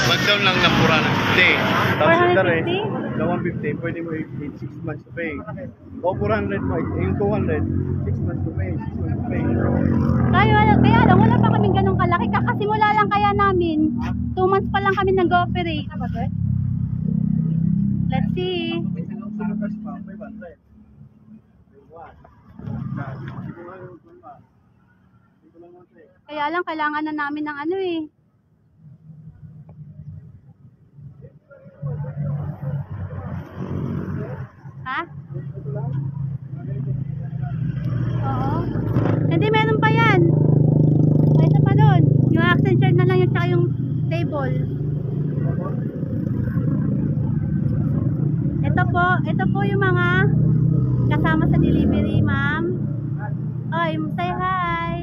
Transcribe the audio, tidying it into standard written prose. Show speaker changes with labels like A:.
A: Mag-down lang na pura ng 50. Tapos ito rin,
B: 450?
A: na 150, pwede mo 6 months to pay. O 400 mo, yung 200, 6 months to pay, 6 months to pay.
B: Kaya lang, wala pa kaming ganong kalaki. Kakasimula lang kaya namin. 2 months pa lang kami nag-ooperate. Let's see. Kaya lang, kailangan na namin ng ano eh. Ha? Oo. Hindi, meron pa yan. May isa pa doon. Yung accent chart na lang yung tsaka yung table. Ito po yung mga kasama sa delivery, ma'am. Oy, say hi.